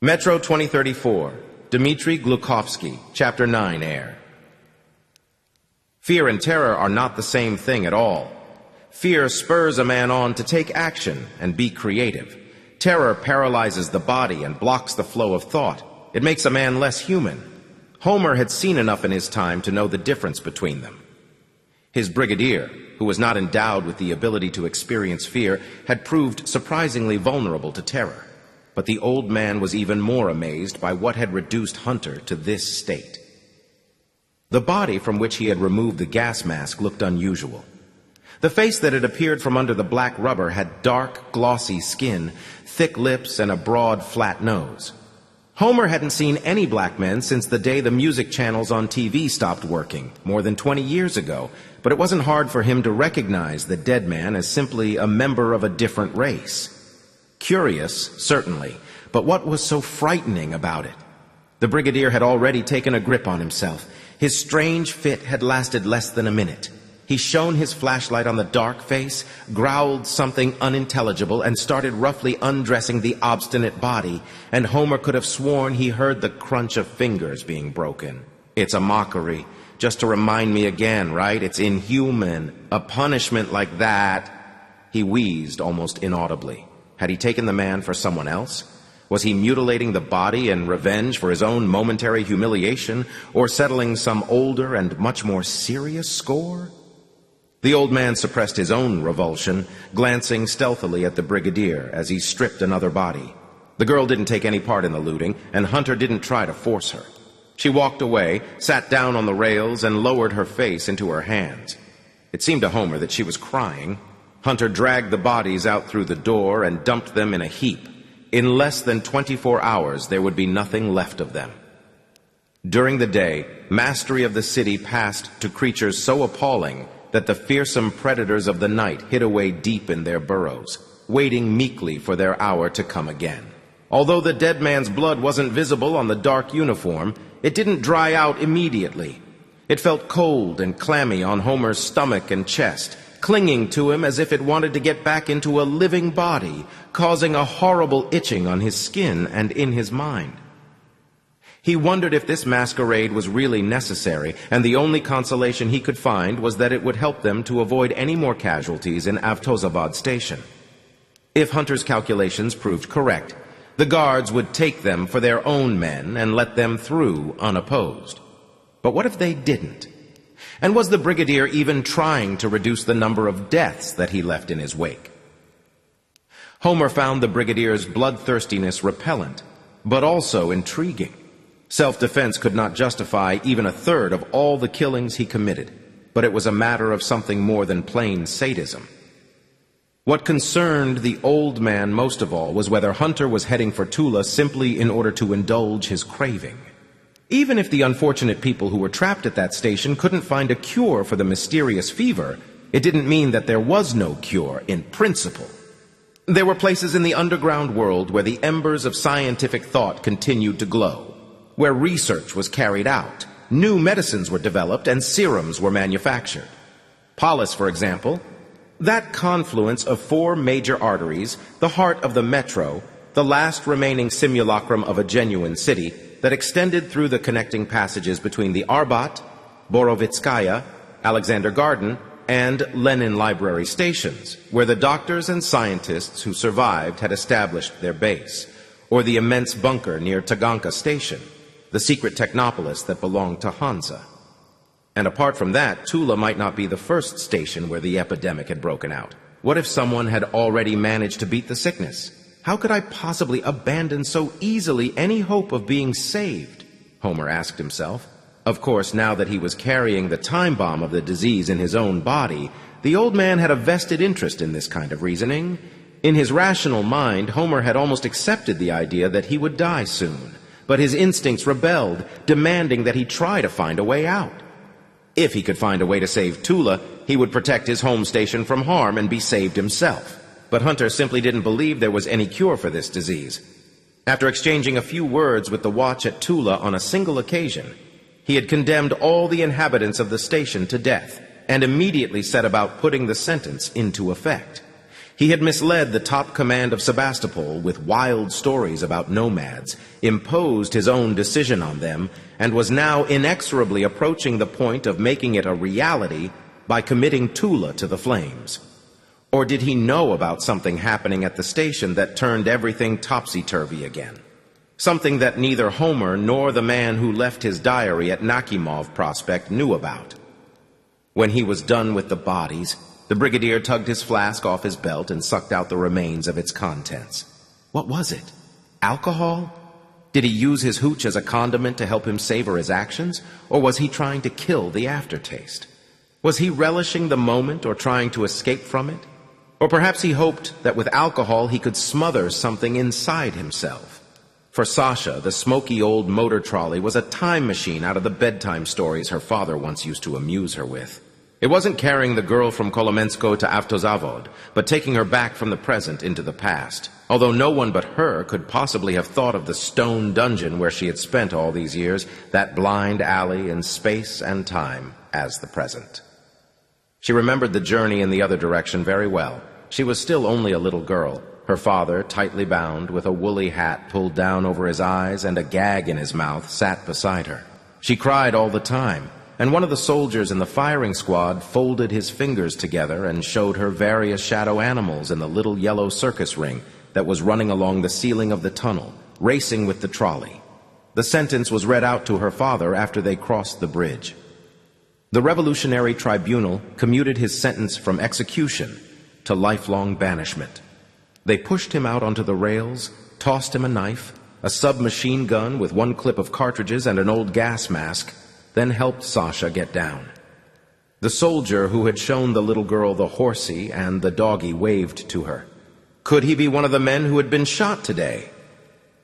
Metro 2034, Dmitry Glukhovsky, Chapter 9 Air. Fear and terror are not the same thing at all. Fear spurs a man on to take action and be creative. Terror paralyzes the body and blocks the flow of thought. It makes a man less human. Homer had seen enough in his time to know the difference between them. His brigadier, who was not endowed with the ability to experience fear, had proved surprisingly vulnerable to terror. But the old man was even more amazed by what had reduced Hunter to this state. The body from which he had removed the gas mask looked unusual. The face that had appeared from under the black rubber had dark, glossy skin, thick lips, and a broad, flat nose. Homer hadn't seen any black men since the day the music channels on TV stopped working, more than 20 years ago, but it wasn't hard for him to recognize the dead man as simply a member of a different race. Curious, certainly, but what was so frightening about it? The brigadier had already taken a grip on himself. His strange fit had lasted less than a minute. He shone his flashlight on the dark face, growled something unintelligible, and started roughly undressing the obstinate body, and Homer could have sworn he heard the crunch of fingers being broken. It's a mockery, just to remind me again, right? It's inhuman. A punishment like that. He wheezed almost inaudibly. Had he taken the man for someone else? Was he mutilating the body in revenge for his own momentary humiliation, or settling some older and much more serious score? The old man suppressed his own revulsion, glancing stealthily at the brigadier as he stripped another body. The girl didn't take any part in the looting, and Hunter didn't try to force her. She walked away, sat down on the rails, and lowered her face into her hands. It seemed to Homer that she was crying. Hunter dragged the bodies out through the door and dumped them in a heap. In less than 24 hours, there would be nothing left of them. During the day, mastery of the city passed to creatures so appalling that the fearsome predators of the night hid away deep in their burrows, waiting meekly for their hour to come again. Although the dead man's blood wasn't visible on the dark uniform, it didn't dry out immediately. It felt cold and clammy on Homer's stomach and chest, clinging to him as if it wanted to get back into a living body, causing a horrible itching on his skin and in his mind. He wondered if this masquerade was really necessary, and the only consolation he could find was that it would help them to avoid any more casualties in Avtosavod station. If Hunter's calculations proved correct, the guards would take them for their own men and let them through unopposed. But what if they didn't? And was the brigadier even trying to reduce the number of deaths that he left in his wake? Homer found the brigadier's bloodthirstiness repellent, but also intriguing. Self-defense could not justify even a third of all the killings he committed, but it was a matter of something more than plain sadism. What concerned the old man most of all was whether Hunter was heading for Tula simply in order to indulge his craving. Even if the unfortunate people who were trapped at that station couldn't find a cure for the mysterious fever, it didn't mean that there was no cure in principle. There were places in the underground world where the embers of scientific thought continued to glow, where research was carried out, new medicines were developed, and serums were manufactured. Polis, for example, that confluence of 4 major arteries, the heart of the metro, the last remaining simulacrum of a genuine city, that extended through the connecting passages between the Arbat, Borovitskaya, Alexander Garden, and Lenin Library stations, where the doctors and scientists who survived had established their base, or the immense bunker near Taganka Station, the secret technopolis that belonged to Hansa. And apart from that, Tula might not be the first station where the epidemic had broken out. What if someone had already managed to beat the sickness? How could I possibly abandon so easily any hope of being saved? Homer asked himself. Of course, now that he was carrying the time bomb of the disease in his own body, the old man had a vested interest in this kind of reasoning. In his rational mind, Homer had almost accepted the idea that he would die soon, but his instincts rebelled, demanding that he try to find a way out. If he could find a way to save Tula, he would protect his home station from harm and be saved himself. But Hunter simply didn't believe there was any cure for this disease. After exchanging a few words with the watch at Tula on a single occasion, he had condemned all the inhabitants of the station to death, and immediately set about putting the sentence into effect. He had misled the top command of Sevastopol with wild stories about nomads, imposed his own decision on them, and was now inexorably approaching the point of making it a reality by committing Tula to the flames. Or did he know about something happening at the station that turned everything topsy-turvy again? Something that neither Homer nor the man who left his diary at Nakimov Prospect knew about. When he was done with the bodies, the brigadier tugged his flask off his belt and sucked out the remains of its contents. What was it? Alcohol? Did he use his hooch as a condiment to help him savor his actions, or was he trying to kill the aftertaste? Was he relishing the moment or trying to escape from it? Or perhaps he hoped that with alcohol he could smother something inside himself. For Sasha, the smoky old motor trolley was a time machine out of the bedtime stories her father once used to amuse her with. It wasn't carrying the girl from Kolomensko to Avtosavod, but taking her back from the present into the past, although no one but her could possibly have thought of the stone dungeon where she had spent all these years, that blind alley in space and time, as the present. She remembered the journey in the other direction very well. She was still only a little girl, her father, tightly bound, with a woolly hat pulled down over his eyes and a gag in his mouth, sat beside her. She cried all the time, and one of the soldiers in the firing squad folded his fingers together and showed her various shadow animals in the little yellow circus ring that was running along the ceiling of the tunnel, racing with the trolley. The sentence was read out to her father after they crossed the bridge. The Revolutionary Tribunal commuted his sentence from execution to lifelong banishment. They pushed him out onto the rails, tossed him a knife, a submachine gun with one clip of cartridges and an old gas mask, then helped Sasha get down. The soldier who had shown the little girl the horsey and the doggy waved to her. Could he be one of the men who had been shot today?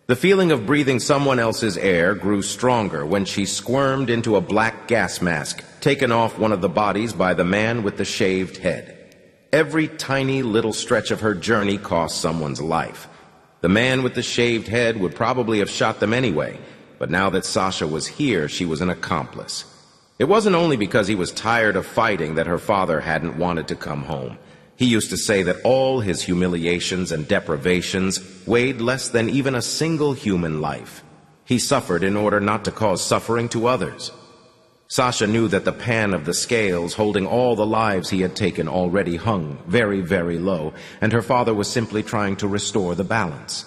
The feeling of breathing someone else's air grew stronger when she squirmed into a black gas mask, taken off one of the bodies by the man with the shaved head. Every tiny little stretch of her journey cost someone's life. The man with the shaved head would probably have shot them anyway, but now that Sasha was here, she was an accomplice. It wasn't only because he was tired of fighting that her father hadn't wanted to come home. He used to say that all his humiliations and deprivations weighed less than even a single human life. He suffered in order not to cause suffering to others. Sasha knew that the pan of the scales holding all the lives he had taken already hung very, very low, and her father was simply trying to restore the balance.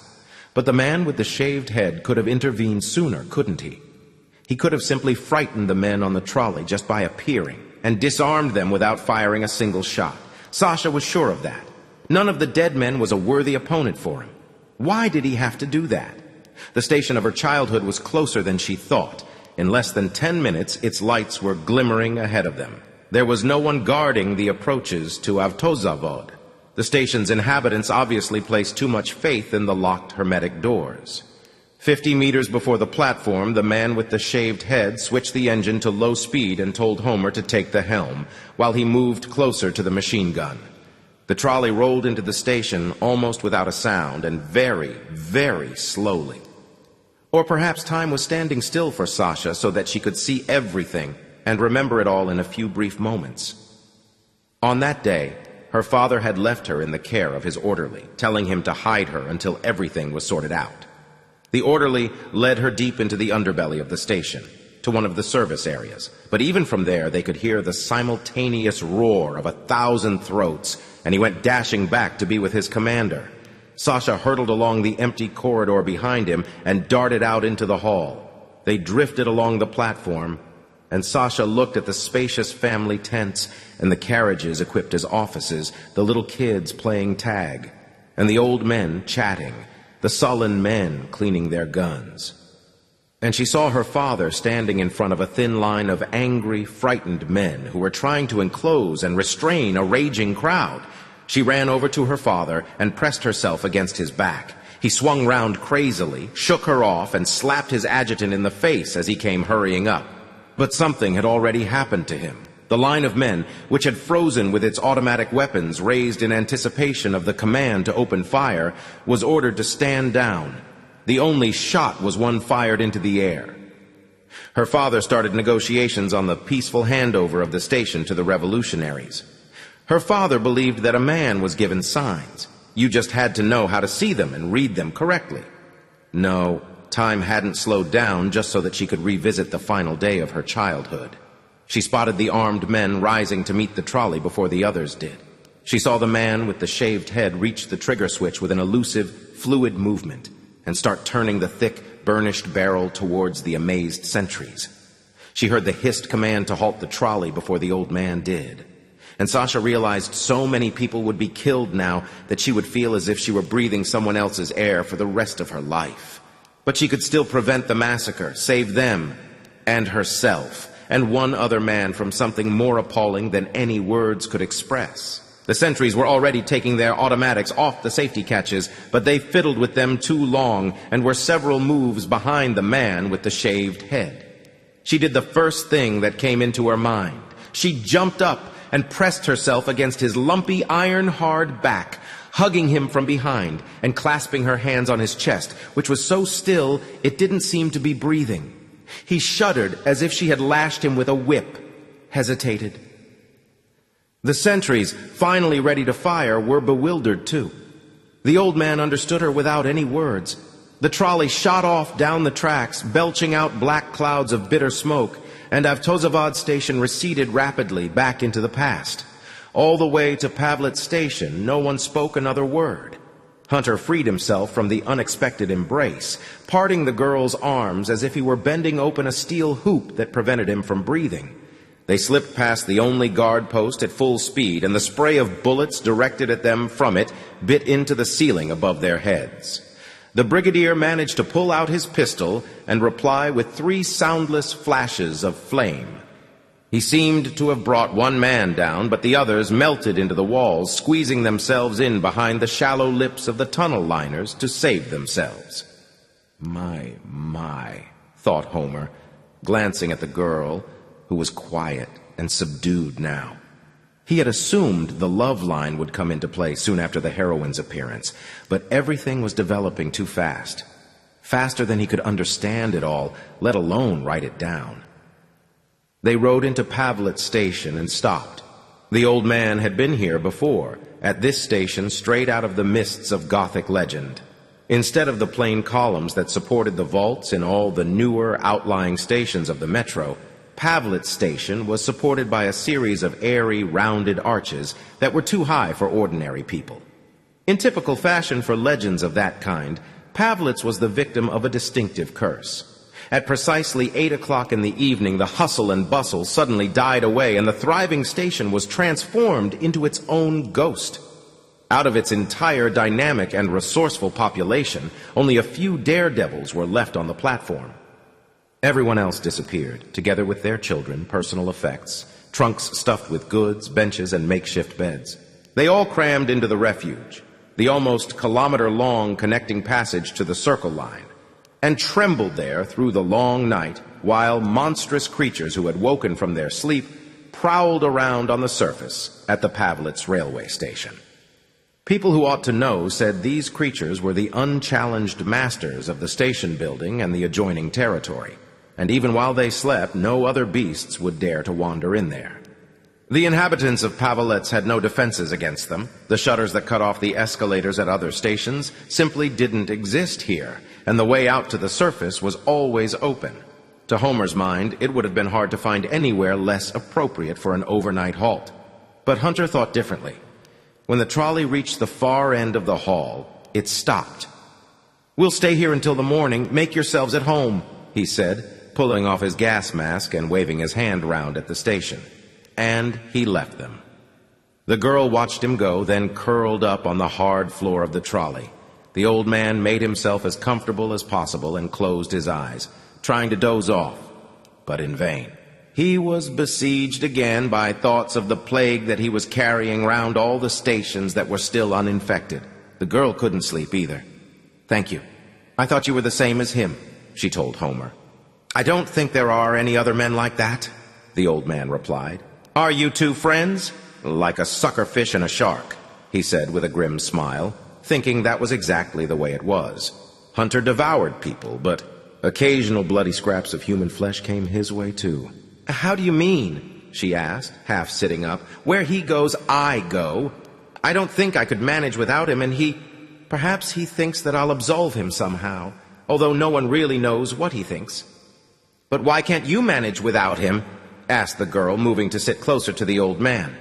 But the man with the shaved head could have intervened sooner, couldn't he? He could have simply frightened the men on the trolley just by appearing, and disarmed them without firing a single shot. Sasha was sure of that. None of the dead men was a worthy opponent for him. Why did he have to do that? The station of her childhood was closer than she thought. In less than 10 minutes, its lights were glimmering ahead of them. There was no one guarding the approaches to Avtosavod. The station's inhabitants obviously placed too much faith in the locked hermetic doors. 50 meters before the platform, the man with the shaved head switched the engine to low speed and told Homer to take the helm, while he moved closer to the machine gun. The trolley rolled into the station almost without a sound and very, very slowly. Or perhaps time was standing still for Sasha so that she could see everything and remember it all in a few brief moments. On that day, her father had left her in the care of his orderly, telling him to hide her until everything was sorted out. The orderly led her deep into the underbelly of the station, to one of the service areas, but even from there they could hear the simultaneous roar of 1,000 throats, and he went dashing back to be with his commander. Sasha hurtled along the empty corridor behind him and darted out into the hall. They drifted along the platform, and Sasha looked at the spacious family tents and the carriages equipped as offices, the little kids playing tag, and the old men chatting, the sullen men cleaning their guns. And she saw her father standing in front of a thin line of angry, frightened men who were trying to enclose and restrain a raging crowd. She ran over to her father and pressed herself against his back. He swung round crazily, shook her off, and slapped his adjutant in the face as he came hurrying up. But something had already happened to him. The line of men, which had frozen with its automatic weapons raised in anticipation of the command to open fire, was ordered to stand down. The only shot was one fired into the air. Her father started negotiations on the peaceful handover of the station to the revolutionaries. Her father believed that a man was given signs. You just had to know how to see them and read them correctly. No, time hadn't slowed down just so that she could revisit the final day of her childhood. She spotted the armed men rising to meet the trolley before the others did. She saw the man with the shaved head reach the trigger switch with an elusive, fluid movement and start turning the thick, burnished barrel towards the amazed sentries. She heard the hissed command to halt the trolley before the old man did. And Sasha realized so many people would be killed now that she would feel as if she were breathing someone else's air for the rest of her life. But she could still prevent the massacre, save them and herself and one other man from something more appalling than any words could express. The sentries were already taking their automatics off the safety catches, but they fiddled with them too long and were several moves behind the man with the shaved head. She did the first thing that came into her mind. She jumped up and pressed herself against his lumpy, iron-hard back, hugging him from behind and clasping her hands on his chest, which was so still it didn't seem to be breathing. He shuddered as if she had lashed him with a whip, hesitated. The sentries, finally ready to fire, were bewildered too. The old man understood her without any words. The trolley shot off down the tracks, belching out black clouds of bitter smoke, and Avtosavod station receded rapidly back into the past. All the way to Pavlet station, no one spoke another word. Hunter freed himself from the unexpected embrace, parting the girl's arms as if he were bending open a steel hoop that prevented him from breathing. They slipped past the only guard post at full speed, and the spray of bullets directed at them from it bit into the ceiling above their heads. The brigadier managed to pull out his pistol and reply with 3 soundless flashes of flame. He seemed to have brought one man down, but the others melted into the walls, squeezing themselves in behind the shallow lips of the tunnel liners to save themselves. My, thought Homer, glancing at the girl, who was quiet and subdued now. He had assumed the love line would come into play soon after the heroine's appearance, but everything was developing too fast. Faster than he could understand it all, let alone write it down. They rode into Pavlet station and stopped. The old man had been here before, at this station straight out of the mists of Gothic legend. Instead of the plain columns that supported the vaults in all the newer outlying stations of the metro, Pavlet station was supported by a series of airy, rounded arches that were too high for ordinary people. In typical fashion for legends of that kind, Pavlets was the victim of a distinctive curse. At precisely 8 o'clock in the evening, the hustle and bustle suddenly died away, and the thriving station was transformed into its own ghost. Out of its entire dynamic and resourceful population, only a few daredevils were left on the platform. Everyone else disappeared, together with their children, personal effects, trunks stuffed with goods, benches, and makeshift beds. They all crammed into the refuge, the almost kilometer-long connecting passage to the Circle Line, and trembled there through the long night while monstrous creatures who had woken from their sleep prowled around on the surface at the Pavlets railway station. People who ought to know said these creatures were the unchallenged masters of the station building and the adjoining territory, and even while they slept, no other beasts would dare to wander in there. The inhabitants of Pavlets had no defenses against them. The shutters that cut off the escalators at other stations simply didn't exist here, and the way out to the surface was always open. To Homer's mind, it would have been hard to find anywhere less appropriate for an overnight halt. But Hunter thought differently. When the trolley reached the far end of the hall, it stopped. "We'll stay here until the morning. Make yourselves at home," he said, pulling off his gas mask and waving his hand round at the station. And he left them. The girl watched him go, then curled up on the hard floor of the trolley. The old man made himself as comfortable as possible and closed his eyes, trying to doze off, but in vain. He was besieged again by thoughts of the plague that he was carrying round all the stations that were still uninfected. The girl couldn't sleep either. "Thank you. I thought you were the same as him," she told Homer. "I don't think there are any other men like that," the old man replied. "Are you two friends?" "Like a suckerfish and a shark," he said with a grim smile, thinking that was exactly the way it was. Hunter devoured people, but occasional bloody scraps of human flesh came his way too. "How do you mean?" she asked, half sitting up. "Where he goes, I go. I don't think I could manage without him, and perhaps he thinks that I'll absolve him somehow, although no one really knows what he thinks." "But why can't you manage without him?" asked the girl, moving to sit closer to the old man.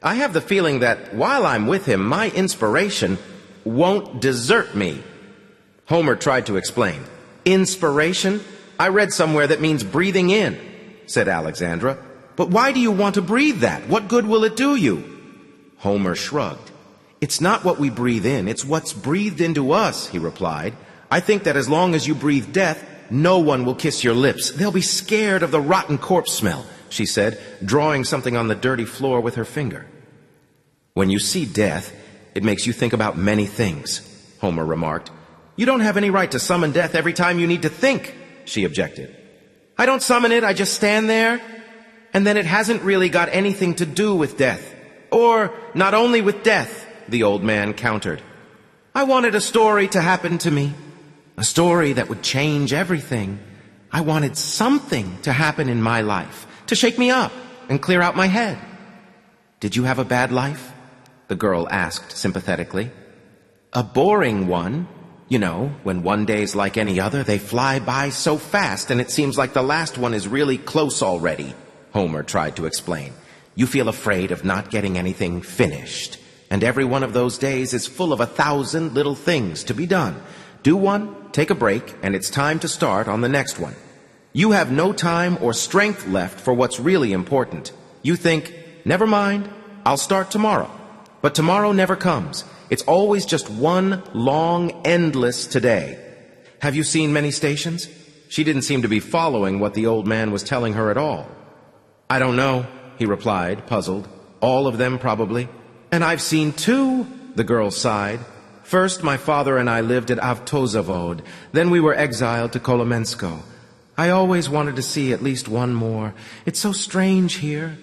"I have the feeling that while I'm with him, my inspiration won't desert me." Homer tried to explain. "Inspiration? I read somewhere that means breathing in," said Alexandra. "But why do you want to breathe that? What good will it do you?" Homer shrugged. "It's not what we breathe in, it's what's breathed into us," he replied. "I think that as long as you breathe death, no one will kiss your lips. They'll be scared of the rotten corpse smell," she said, drawing something on the dirty floor with her finger. "When you see death, it makes you think about many things," Homer remarked. "You don't have any right to summon death every time you need to think," she objected. "I don't summon it, I just stand there. And then it hasn't really got anything to do with death. Or not only with death," the old man countered. "I wanted a story to happen to me. A story that would change everything. I wanted something to happen in my life, to shake me up and clear out my head." "Did you have a bad life?" the girl asked sympathetically. "A boring one. You know, when one day's like any other, they fly by so fast and it seems like the last one is really close already," Homer tried to explain. "You feel afraid of not getting anything finished. And every one of those days is full of 1,000 little things to be done. Do one, take a break, and it's time to start on the next one. You have no time or strength left for what's really important. You think, never mind, I'll start tomorrow. But tomorrow never comes. It's always just one long, endless today. Have you seen many stations?" She didn't seem to be following what the old man was telling her at all. "I don't know," he replied, puzzled. "All of them, probably." "And I've seen 2, the girl sighed. "First, my father and I lived at Avtosavod. Then we were exiled to Kolomensko. I always wanted to see at least one more. It's so strange here."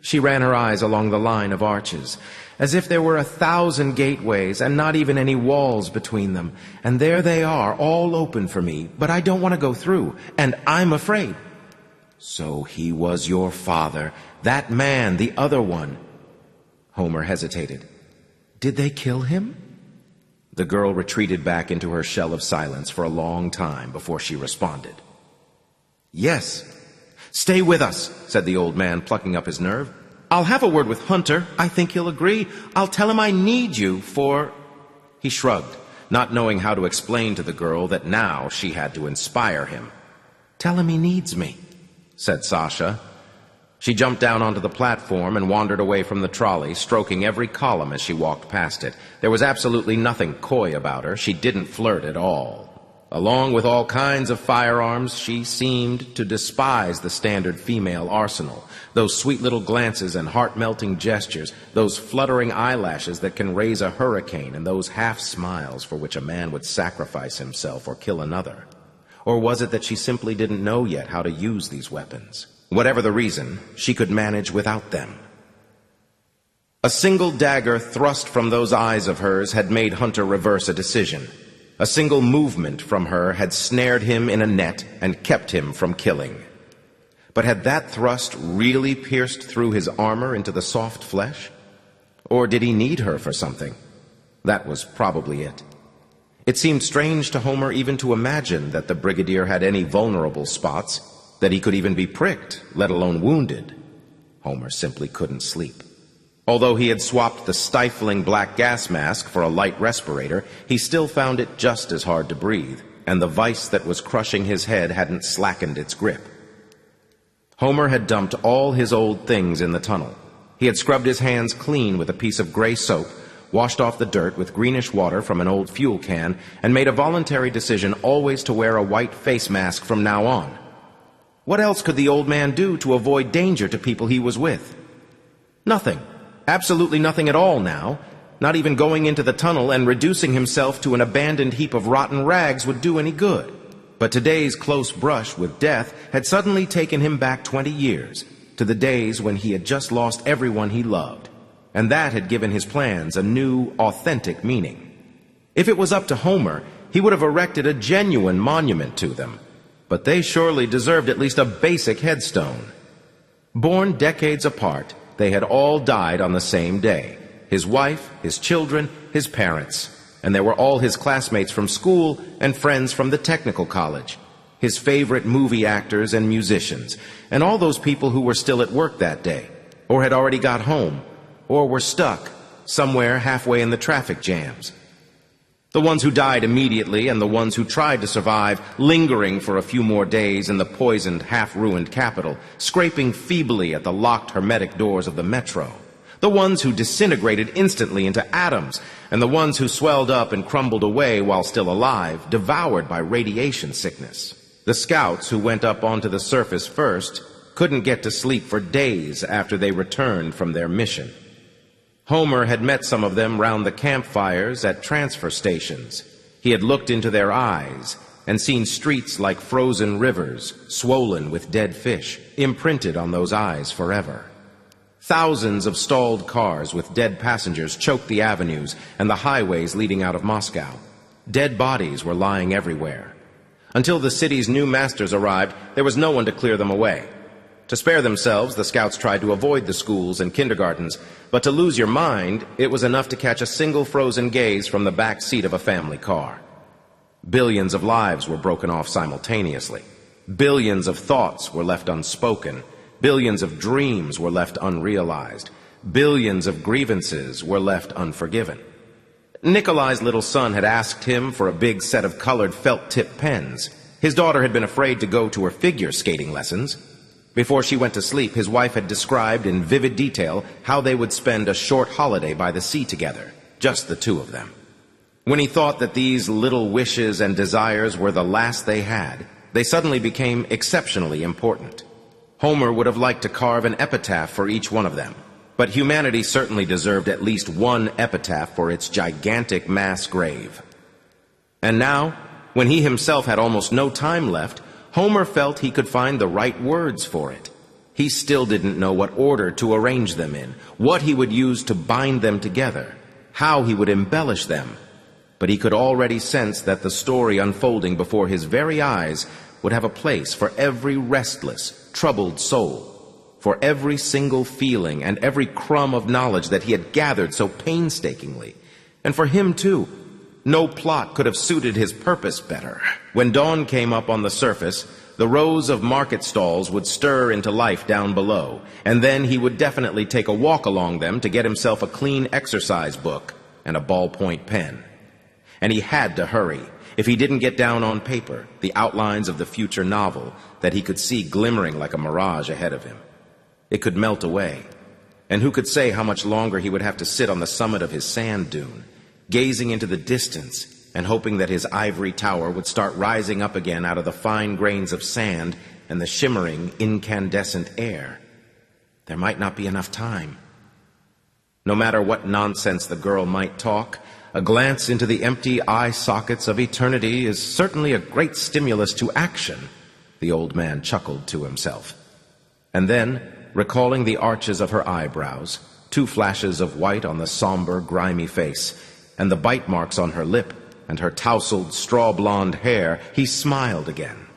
She ran her eyes along the line of arches, as if there were 1,000 gateways and not even any walls between them. And there they are, all open for me, but I don't want to go through, and I'm afraid. "So he was your father, that man, the other one." Homer hesitated. "Did they kill him?" The girl retreated back into her shell of silence for a long time before she responded. "Yes." "Stay with us," said the old man, plucking up his nerve. "I'll have a word with Hunter. I think he'll agree. I'll tell him I need you for—" He shrugged, not knowing how to explain to the girl that now she had to inspire him. "Tell him he needs me," said Sasha. She jumped down onto the platform and wandered away from the trolley, stroking every column as she walked past it. There was absolutely nothing coy about her. She didn't flirt at all. Along with all kinds of firearms, she seemed to despise the standard female arsenal. Those sweet little glances and heart-melting gestures, those fluttering eyelashes that can raise a hurricane, and those half-smiles for which a man would sacrifice himself or kill another. Or was it that she simply didn't know yet how to use these weapons? Whatever the reason, she could manage without them. A single dagger thrust from those eyes of hers had made Hunter reverse a decision. A single movement from her had snared him in a net and kept him from killing. But had that thrust really pierced through his armor into the soft flesh? Or did he need her for something? That was probably it. It seemed strange to Homer even to imagine that the brigadier had any vulnerable spots, that he could even be pricked, let alone wounded. Homer simply couldn't sleep. Although he had swapped the stifling black gas mask for a light respirator, he still found it just as hard to breathe, and the vice that was crushing his head hadn't slackened its grip. Homer had dumped all his old things in the tunnel. He had scrubbed his hands clean with a piece of gray soap, washed off the dirt with greenish water from an old fuel can, and made a voluntary decision always to wear a white face mask from now on. What else could the old man do to avoid danger to people he was with? Nothing. Absolutely nothing at all now. Not even going into the tunnel and reducing himself to an abandoned heap of rotten rags would do any good. But today's close brush with death had suddenly taken him back 20 years, to the days when he had just lost everyone he loved. And that had given his plans a new, authentic meaning. If it was up to Homer, he would have erected a genuine monument to them. But they surely deserved at least a basic headstone. Born decades apart, they had all died on the same day. His wife, his children, his parents. And there were all his classmates from school and friends from the technical college. His favorite movie actors and musicians, and all those people who were still at work that day, or had already got home, or were stuck somewhere halfway in the traffic jams. The ones who died immediately and the ones who tried to survive, lingering for a few more days in the poisoned, half-ruined capital, scraping feebly at the locked hermetic doors of the metro. The ones who disintegrated instantly into atoms, and the ones who swelled up and crumbled away while still alive, devoured by radiation sickness. The scouts who went up onto the surface first couldn't get to sleep for days after they returned from their mission. Homer had met some of them round the campfires at transfer stations. He had looked into their eyes and seen streets like frozen rivers, swollen with dead fish, imprinted on those eyes forever. Thousands of stalled cars with dead passengers choked the avenues and the highways leading out of Moscow. Dead bodies were lying everywhere. Until the city's new masters arrived, there was no one to clear them away. To spare themselves, the scouts tried to avoid the schools and kindergartens, but to lose your mind, it was enough to catch a single frozen gaze from the back seat of a family car. Billions of lives were broken off simultaneously. Billions of thoughts were left unspoken. Billions of dreams were left unrealized. Billions of grievances were left unforgiven. Nikolai's little son had asked him for a big set of colored felt-tip pens. His daughter had been afraid to go to her figure skating lessons. Before she went to sleep, his wife had described in vivid detail how they would spend a short holiday by the sea together, just the two of them. When he thought that these little wishes and desires were the last they had, they suddenly became exceptionally important. Homer would have liked to carve an epitaph for each one of them. But humanity certainly deserved at least one epitaph for its gigantic mass grave. And now, when he himself had almost no time left, Homer felt he could find the right words for it. He still didn't know what order to arrange them in, what he would use to bind them together, how he would embellish them. But he could already sense that the story unfolding before his very eyes would have a place for every restless, troubled soul, for every single feeling and every crumb of knowledge that he had gathered so painstakingly. And for him, too, no plot could have suited his purpose better. When dawn came up on the surface, the rows of market stalls would stir into life down below, and then he would definitely take a walk along them to get himself a clean exercise book and a ballpoint pen. And he had to hurry. If he didn't get down on paper the outlines of the future novel that he could see glimmering like a mirage ahead of him, it could melt away. And who could say how much longer he would have to sit on the summit of his sand dune, gazing into the distance and hoping that his ivory tower would start rising up again out of the fine grains of sand and the shimmering, incandescent air. There might not be enough time. No matter what nonsense the girl might talk, a glance into the empty eye sockets of eternity is certainly a great stimulus to action, the old man chuckled to himself. And then, recalling the arches of her eyebrows, 2 flashes of white on the somber, grimy face, and the bite marks on her lip, and her tousled, straw-blonde hair, he smiled again.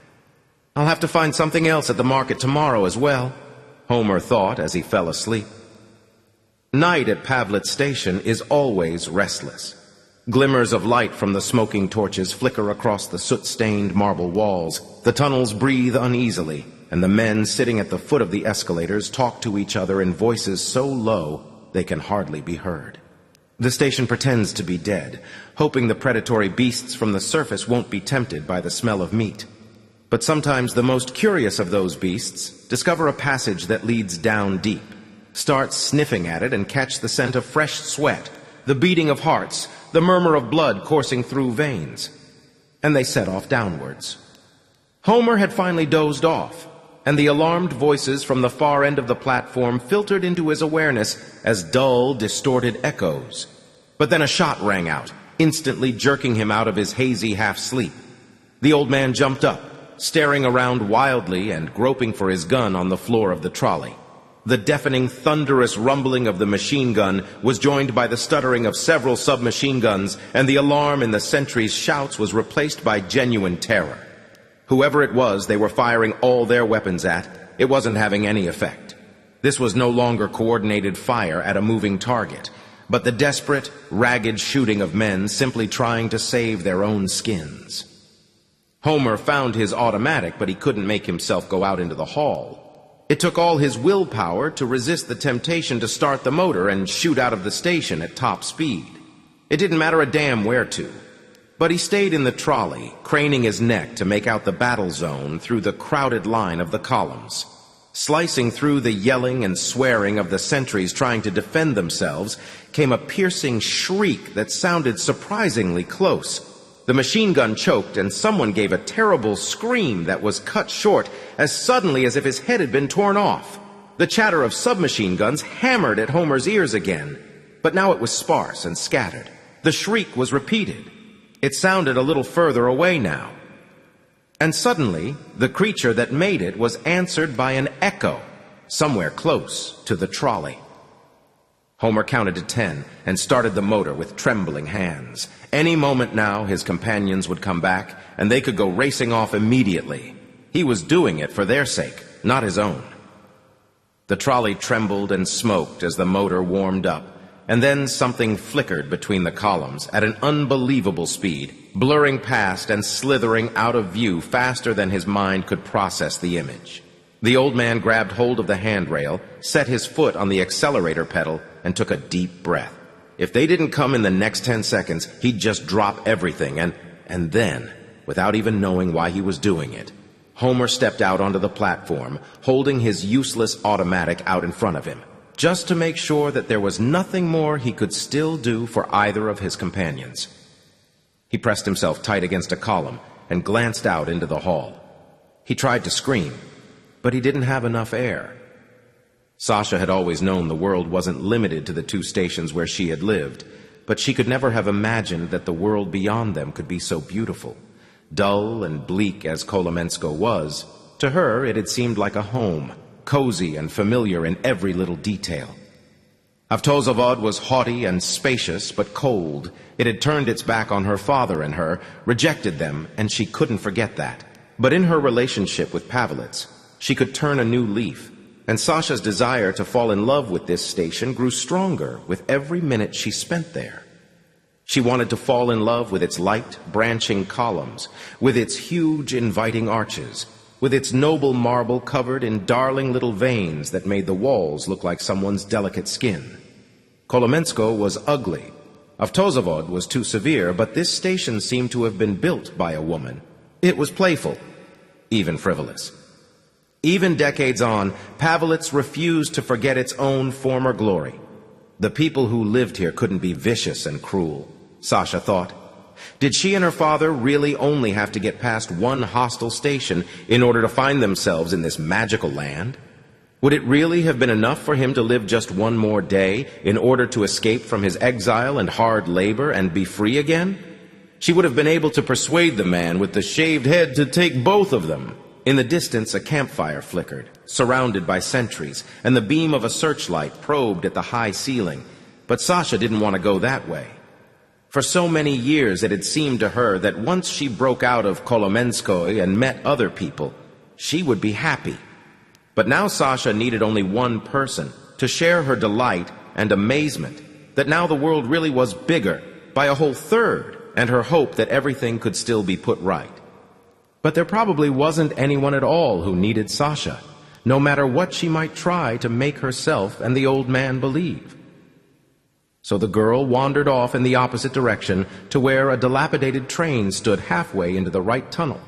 I'll have to find something else at the market tomorrow as well, Homer thought as he fell asleep. Night at Pavlet station is always restless. Glimmers of light from the smoking torches flicker across the soot-stained marble walls. The tunnels breathe uneasily, and the men sitting at the foot of the escalators talk to each other in voices so low they can hardly be heard. The station pretends to be dead, hoping the predatory beasts from the surface won't be tempted by the smell of meat. But sometimes the most curious of those beasts discover a passage that leads down deep, start sniffing at it and catch the scent of fresh sweat, the beating of hearts, the murmur of blood coursing through veins. And they set off downwards. Homer had finally dozed off, and the alarmed voices from the far end of the platform filtered into his awareness as dull, distorted echoes. But then a shot rang out, instantly jerking him out of his hazy half-sleep. The old man jumped up, staring around wildly and groping for his gun on the floor of the trolley. The deafening, thunderous rumbling of the machine gun was joined by the stuttering of several submachine guns, and the alarm in the sentries' shouts was replaced by genuine terror. Whoever it was they were firing all their weapons at, it wasn't having any effect. This was no longer coordinated fire at a moving target, but the desperate, ragged shooting of men simply trying to save their own skins. Homer found his automatic, but he couldn't make himself go out into the hall. It took all his willpower to resist the temptation to start the motor and shoot out of the station at top speed. It didn't matter a damn where to. But he stayed in the trolley, craning his neck to make out the battle zone through the crowded line of the columns. Slicing through the yelling and swearing of the sentries trying to defend themselves came a piercing shriek that sounded surprisingly close. The machine gun choked, and someone gave a terrible scream that was cut short as suddenly as if his head had been torn off. The chatter of submachine guns hammered at Homer's ears again, but now it was sparse and scattered. The shriek was repeated. It sounded a little further away now. And suddenly, the creature that made it was answered by an echo, somewhere close to the trolley. Homer counted to 10 and started the motor with trembling hands. Any moment now, his companions would come back, and they could go racing off immediately. He was doing it for their sake, not his own. The trolley trembled and smoked as the motor warmed up, and then something flickered between the columns at an unbelievable speed, blurring past and slithering out of view faster than his mind could process the image. The old man grabbed hold of the handrail, set his foot on the accelerator pedal, and took a deep breath. If they didn't come in the next 10 seconds, he'd just drop everything, and then, without even knowing why he was doing it, Homer stepped out onto the platform, holding his useless automatic out in front of him, just to make sure that there was nothing more he could still do for either of his companions. He pressed himself tight against a column and glanced out into the hall. He tried to scream, but he didn't have enough air. Sasha had always known the world wasn't limited to the 2 stations where she had lived, but she could never have imagined that the world beyond them could be so beautiful. Dull and bleak as Kolomensko was, to her it had seemed like a home, cozy and familiar in every little detail. Avtosavod was haughty and spacious, but cold. It had turned its back on her father and her, rejected them, and she couldn't forget that. But in her relationship with Pavlets, she could turn a new leaf, and Sasha's desire to fall in love with this station grew stronger with every minute she spent there. She wanted to fall in love with its light, branching columns, with its huge, inviting arches, with its noble marble covered in darling little veins that made the walls look like someone's delicate skin. Kolomensko was ugly. Avtosavod was too severe, but this station seemed to have been built by a woman. It was playful, even frivolous. Even decades on, Pavlets refused to forget its own former glory. The people who lived here couldn't be vicious and cruel, Sasha thought. Did she and her father really only have to get past one hostile station in order to find themselves in this magical land? Would it really have been enough for him to live just one more day in order to escape from his exile and hard labor and be free again? She would have been able to persuade the man with the shaved head to take both of them. In the distance, a campfire flickered, surrounded by sentries, and the beam of a searchlight probed at the high ceiling. But Sasha didn't want to go that way. For so many years it had seemed to her that once she broke out of Kolomenskoye and met other people, she would be happy. But now Sasha needed only one person to share her delight and amazement that now the world really was bigger by a whole third, and her hope that everything could still be put right. But there probably wasn't anyone at all who needed Sasha, no matter what she might try to make herself and the old man believe. So the girl wandered off in the opposite direction to where a dilapidated train stood halfway into the right tunnel,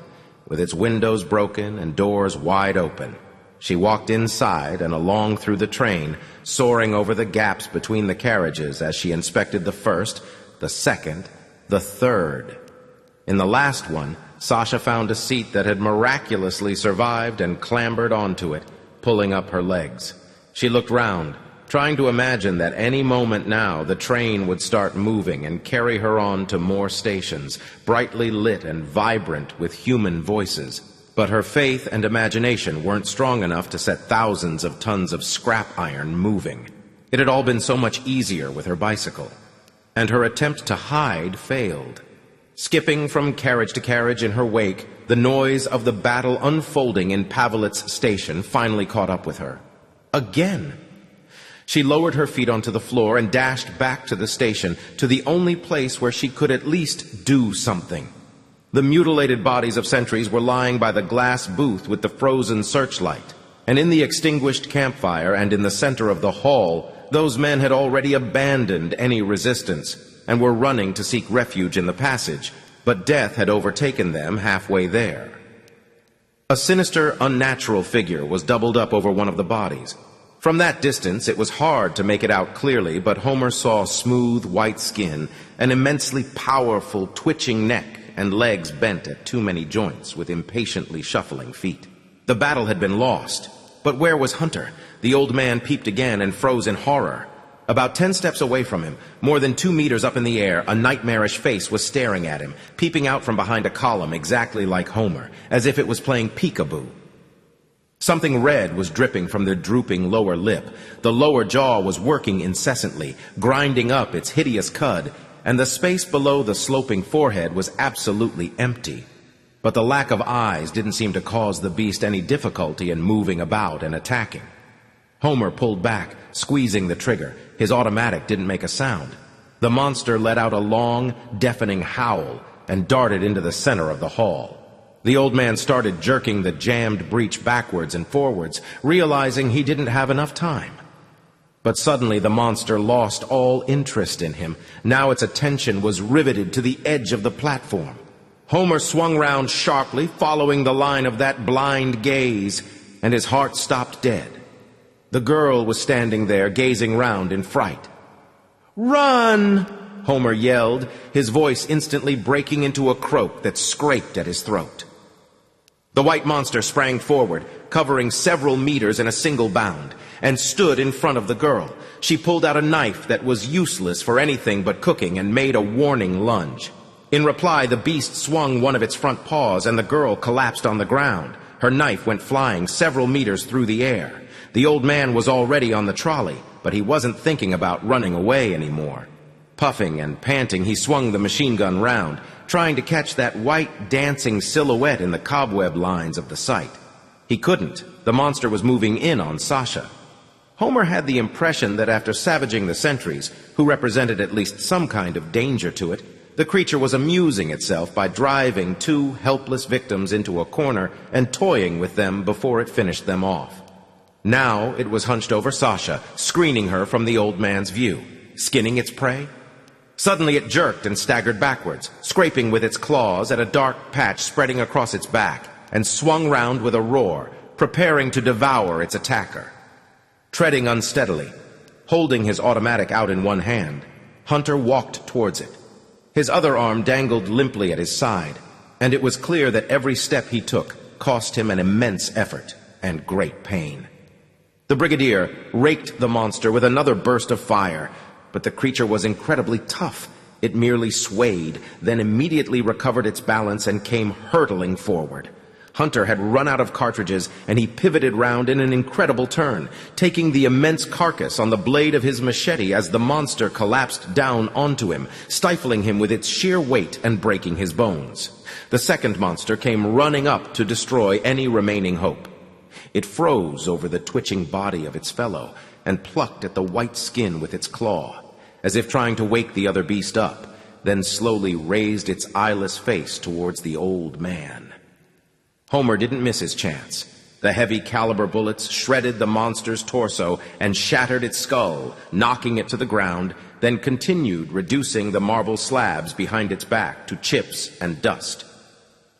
with its windows broken and doors wide open. She walked inside and along through the train, soaring over the gaps between the carriages as she inspected the first, the second, the third. In the last one, Sasha found a seat that had miraculously survived and clambered onto it, pulling up her legs. She looked round, trying to imagine that any moment now the train would start moving and carry her on to more stations, brightly lit and vibrant with human voices. But her faith and imagination weren't strong enough to set thousands of tons of scrap iron moving. It had all been so much easier with her bicycle. And her attempt to hide failed. Skipping from carriage to carriage in her wake, the noise of the battle unfolding in Pavlet's station finally caught up with her. Again. She lowered her feet onto the floor and dashed back to the station, to the only place where she could at least do something. The mutilated bodies of sentries were lying by the glass booth with the frozen searchlight, and in the extinguished campfire and in the center of the hall, those men had already abandoned any resistance and were running to seek refuge in the passage, but death had overtaken them halfway there. A sinister, unnatural figure was doubled up over one of the bodies. From that distance, it was hard to make it out clearly, but Homer saw smooth, white skin, an immensely powerful, twitching neck, and legs bent at too many joints with impatiently shuffling feet. The battle had been lost. But where was Hunter? The old man peeped again and froze in horror. About 10 steps away from him, more than 2 meters up in the air, a nightmarish face was staring at him, peeping out from behind a column exactly like Homer, as if it was playing peekaboo. Something red was dripping from the drooping lower lip. The lower jaw was working incessantly, grinding up its hideous cud, and the space below the sloping forehead was absolutely empty. But the lack of eyes didn't seem to cause the beast any difficulty in moving about and attacking. Homer pulled back, squeezing the trigger. His automatic didn't make a sound. The monster let out a long, deafening howl and darted into the center of the hall. The old man started jerking the jammed breech backwards and forwards, realizing he didn't have enough time. But suddenly the monster lost all interest in him. Now its attention was riveted to the edge of the platform. Homer swung round sharply, following the line of that blind gaze, and his heart stopped dead. The girl was standing there, gazing round in fright. "Run!" Homer yelled, his voice instantly breaking into a croak that scraped at his throat. The white monster sprang forward, covering several meters in a single bound, and stood in front of the girl. She pulled out a knife that was useless for anything but cooking and made a warning lunge. In reply, the beast swung one of its front paws, and the girl collapsed on the ground. Her knife went flying several meters through the air. The old man was already on the trolley, but he wasn't thinking about running away anymore. Puffing and panting, he swung the machine gun round, trying to catch that white, dancing silhouette in the cobweb lines of the sight. He couldn't. The monster was moving in on Sasha. Homer had the impression that after savaging the sentries, who represented at least some kind of danger to it, the creature was amusing itself by driving 2 helpless victims into a corner and toying with them before it finished them off. Now it was hunched over Sasha, screening her from the old man's view, skinning its prey. Suddenly it jerked and staggered backwards, scraping with its claws at a dark patch spreading across its back, and swung round with a roar, preparing to devour its attacker. Treading unsteadily, holding his automatic out in one hand, Hunter walked towards it. His other arm dangled limply at his side, and it was clear that every step he took cost him an immense effort and great pain. The brigadier raked the monster with another burst of fire, but the creature was incredibly tough. It merely swayed, then immediately recovered its balance and came hurtling forward. Hunter had run out of cartridges, and he pivoted round in an incredible turn, taking the immense carcass on the blade of his machete as the monster collapsed down onto him, stifling him with its sheer weight and breaking his bones. The second monster came running up to destroy any remaining hope. It froze over the twitching body of its fellow and plucked at the white skin with its claw, as if trying to wake the other beast up, then slowly raised its eyeless face towards the old man. Homer didn't miss his chance. The heavy caliber bullets shredded the monster's torso and shattered its skull, knocking it to the ground, then continued reducing the marble slabs behind its back to chips and dust.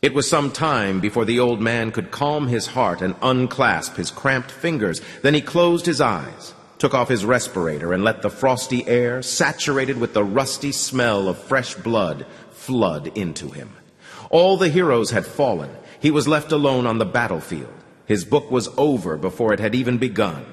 It was some time before the old man could calm his heart and unclasp his cramped fingers. Then he closed his eyes, took off his respirator, and let the frosty air, saturated with the rusty smell of fresh blood, flood into him. All the heroes had fallen. He was left alone on the battlefield. His book was over before it had even begun.